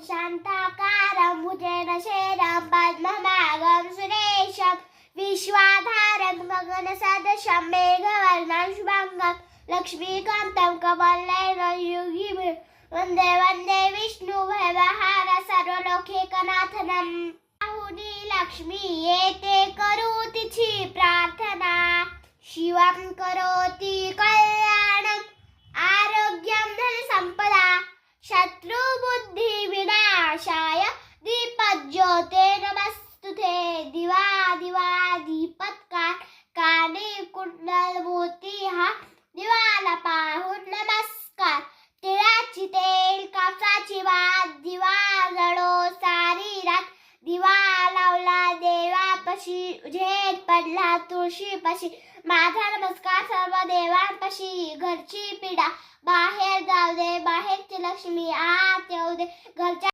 शान्ताकारं भुजगशयनं पद्मनाभं सुरेशं विश्वाधारं गगनसदृशं मेघवर्णं शुभांगं लक्ष्मीकान्तं कमलनयनं योगिभिः वन्दे वन्दे विष्णुभयवहार सर्वलोकैकनाथनं। बाहुनी लक्ष्मी येते करोतीची प्रार्थना शिवं करोति कल्याणं आरोग्यं धनसंपदा शत्रुबुद्धि विनाशाय दीपज्योते नमस्तुते। दिवा दिवा दीपत्कार काने कुंडल मोती हा दिवाला पाहून नमस्कार। तिळाची तेल कापसाची वात दिवा जळो सारी रात दिवा लावला देवापाशी झेड पडला तुळशीपाशी माझा नमस्कार सर्व देवांपाशी। घरची पिढा बाहेर जाऊ दे बाहेरची लक्ष्मी आत येऊ दे घरच्या